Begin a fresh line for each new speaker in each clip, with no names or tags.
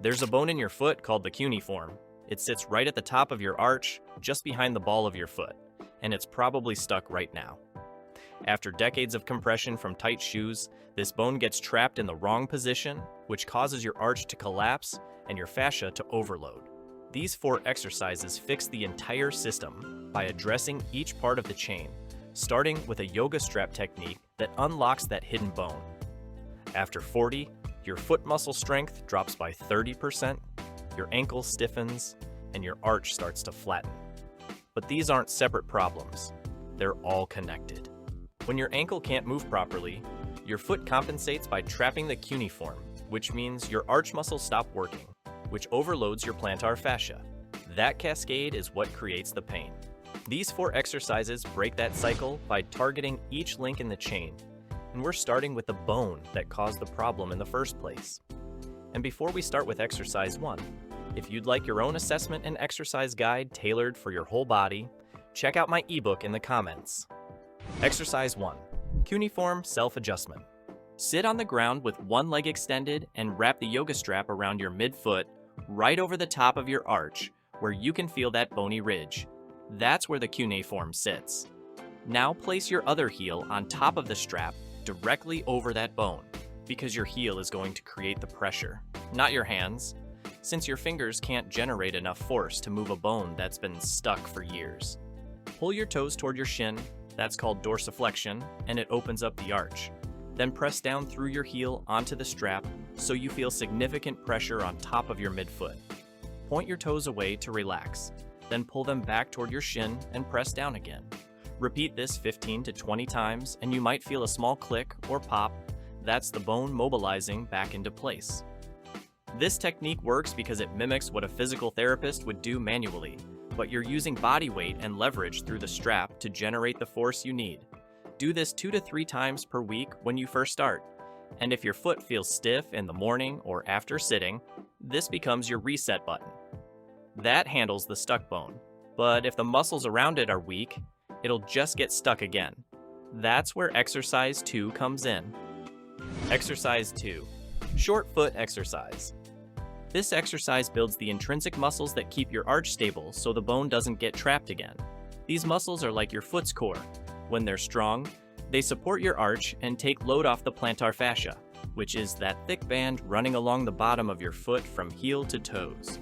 There's a bone in your foot called the cuneiform. It sits right at the top of your arch, just behind the ball of your foot, and it's probably stuck right now. After decades of compression from tight shoes, this bone gets trapped in the wrong position, which causes your arch to collapse and your fascia to overload. These 4 exercises fix the entire system by addressing each part of the chain, starting with a yoga strap technique that unlocks that hidden bone. After 40, your foot muscle strength drops by 30%, your ankle stiffens, and your arch starts to flatten. But these aren't separate problems. They're all connected. When your ankle can't move properly, your foot compensates by trapping the cuneiform, which means your arch muscles stop working, which overloads your plantar fascia. That cascade is what creates the pain. These 4 exercises break that cycle by targeting each link in the chain, and we're starting with the bone that caused the problem in the first place. And before we start with exercise 1, if you'd like your own assessment and exercise guide tailored for your whole body, check out my ebook in the comments. Exercise 1. Cuneiform self-adjustment. Sit on the ground with one leg extended and wrap the yoga strap around your midfoot right over the top of your arch where you can feel that bony ridge. That's where the cuneiform sits. Now place your other heel on top of the strap directly over that bone because your heel is going to create the pressure, not your hands, since your fingers can't generate enough force to move a bone that's been stuck for years. Pull your toes toward your shin. That's called dorsiflexion, and it opens up the arch. Then press down through your heel onto the strap so you feel significant pressure on top of your midfoot. Point your toes away to relax, then pull them back toward your shin and press down again. Repeat this 15 to 20 times and you might feel a small click or pop. That's the bone mobilizing back into place. This technique works because it mimics what a physical therapist would do manually, but you're using body weight and leverage through the strap to generate the force you need. Do this 2 to 3 times per week when you first start. And if your foot feels stiff in the morning or after sitting, this becomes your reset button. That handles the stuck bone. But if the muscles around it are weak, it'll just get stuck again. That's where exercise 2 comes in. Exercise 2. Short foot exercise. This exercise builds the intrinsic muscles that keep your arch stable so the bone doesn't get trapped again. These muscles are like your foot's core. When they're strong, they support your arch and take load off the plantar fascia, which is that thick band running along the bottom of your foot from heel to toes.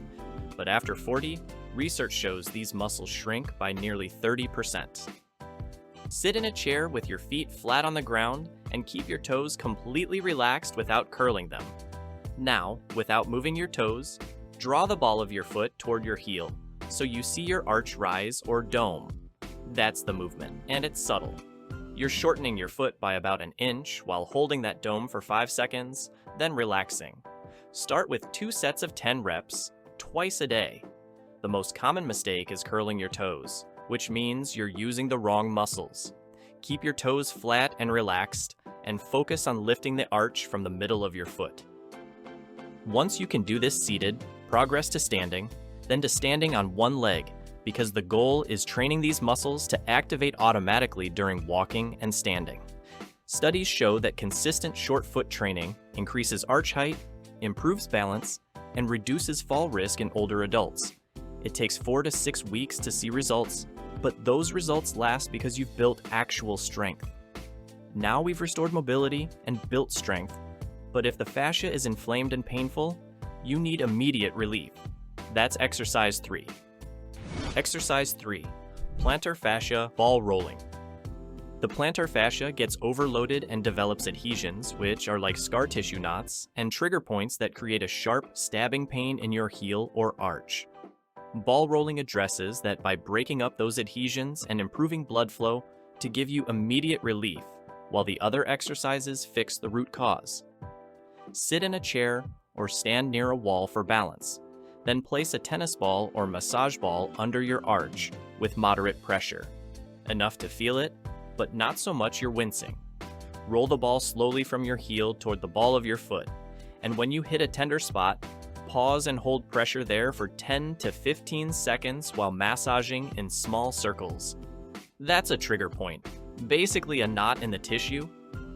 But after 40, research shows these muscles shrink by nearly 30%. Sit in a chair with your feet flat on the ground and keep your toes completely relaxed without curling them. Now, without moving your toes, draw the ball of your foot toward your heel so you see your arch rise or dome. That's the movement, and it's subtle. You're shortening your foot by about an inch while holding that dome for 5 seconds, then relaxing. Start with 2 sets of 10 reps, twice a day. The most common mistake is curling your toes, which means you're using the wrong muscles. Keep your toes flat and relaxed, and focus on lifting the arch from the middle of your foot. Once you can do this seated, progress to standing, then to standing on one leg, because the goal is training these muscles to activate automatically during walking and standing. Studies show that consistent short foot training increases arch height, improves balance, and reduces fall risk in older adults. It takes 4 to 6 weeks to see results, but those results last because you've built actual strength. Now we've restored mobility and built strength, but if the fascia is inflamed and painful, you need immediate relief. That's exercise 3. Exercise 3. Plantar fascia ball rolling. The plantar fascia gets overloaded and develops adhesions, which are like scar tissue knots, and trigger points that create a sharp, stabbing pain in your heel or arch. Ball rolling addresses that by breaking up those adhesions and improving blood flow to give you immediate relief, while the other exercises fix the root cause. Sit in a chair or stand near a wall for balance. Then place a tennis ball or massage ball under your arch with moderate pressure. Enough to feel it, but not so much you're wincing. Roll the ball slowly from your heel toward the ball of your foot, and when you hit a tender spot, pause and hold pressure there for 10 to 15 seconds while massaging in small circles. That's a trigger point, basically a knot in the tissue,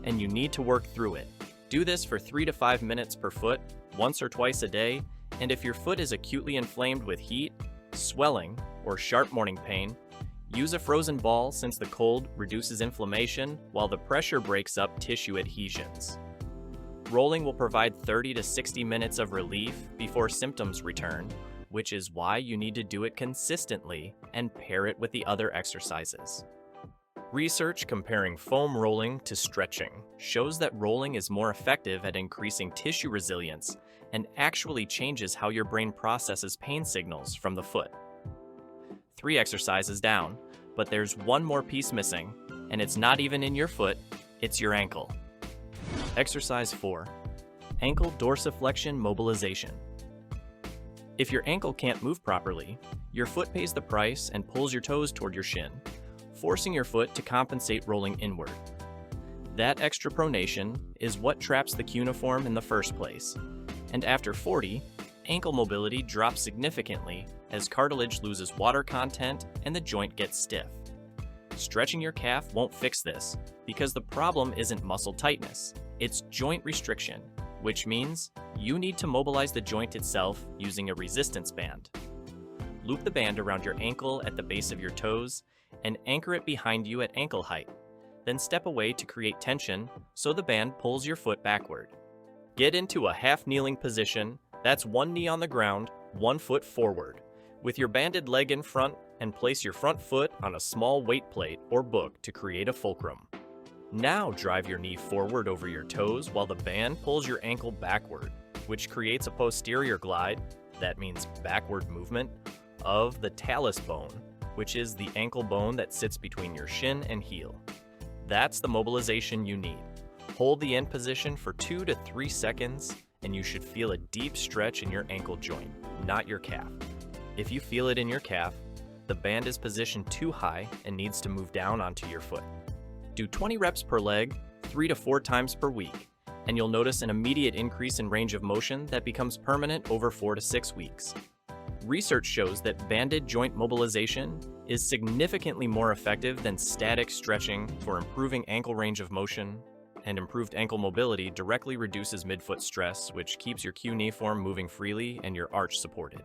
and you need to work through it. Do this for 3 to 5 minutes per foot, once or twice a day, And if your foot is acutely inflamed with heat, swelling, or sharp morning pain, use a frozen ball since the cold reduces inflammation while the pressure breaks up tissue adhesions. Rolling will provide 30 to 60 minutes of relief before symptoms return, which is why you need to do it consistently and pair it with the other exercises. Research comparing foam rolling to stretching shows that rolling is more effective at increasing tissue resilience and actually changes how your brain processes pain signals from the foot. 3 exercises down, but there's one more piece missing, and it's not even in your foot, it's your ankle. Exercise 4. Ankle dorsiflexion mobilization. If your ankle can't move properly, your foot pays the price and pulls your toes toward your shin, forcing your foot to compensate rolling inward. That extra pronation is what traps the cuneiform in the first place, and after 40, ankle mobility drops significantly as cartilage loses water content and the joint gets stiff. Stretching your calf won't fix this because the problem isn't muscle tightness, it's joint restriction, which means you need to mobilize the joint itself using a resistance band. Loop the band around your ankle at the base of your toes and anchor it behind you at ankle height. Then step away to create tension so the band pulls your foot backward. Get into a half-kneeling position, that's one knee on the ground, one foot forward, with your banded leg in front, and place your front foot on a small weight plate or book to create a fulcrum. Now drive your knee forward over your toes while the band pulls your ankle backward, which creates a posterior glide, that means backward movement, of the talus bone, which is the ankle bone that sits between your shin and heel. That's the mobilization you need. Hold the end position for 2 to 3 seconds, and you should feel a deep stretch in your ankle joint, not your calf. If you feel it in your calf, the band is positioned too high and needs to move down onto your foot. Do 20 reps per leg, 3 to 4 times per week, and you'll notice an immediate increase in range of motion that becomes permanent over 4 to 6 weeks. Research shows that banded joint mobilization is significantly more effective than static stretching for improving ankle range of motion, and improved ankle mobility directly reduces midfoot stress, which keeps your cuneiform moving freely and your arch supported.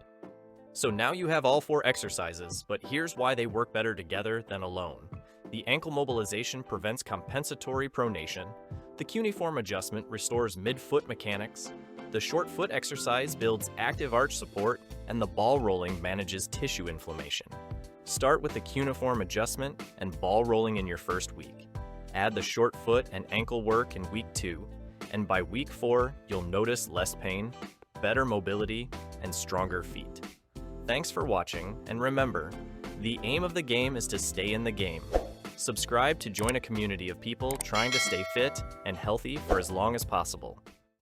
So now you have all 4 exercises, but here's why they work better together than alone. The ankle mobilization prevents compensatory pronation, the cuneiform adjustment restores midfoot mechanics, the short foot exercise builds active arch support, and the ball rolling manages tissue inflammation. Start with the cuneiform adjustment and ball rolling in your first week. Add the short foot and ankle work in week 2, and by week 4, you'll notice less pain, better mobility, and stronger feet. Thanks for watching, and remember, the aim of the game is to stay in the game. Subscribe to join a community of people trying to stay fit and healthy for as long as possible.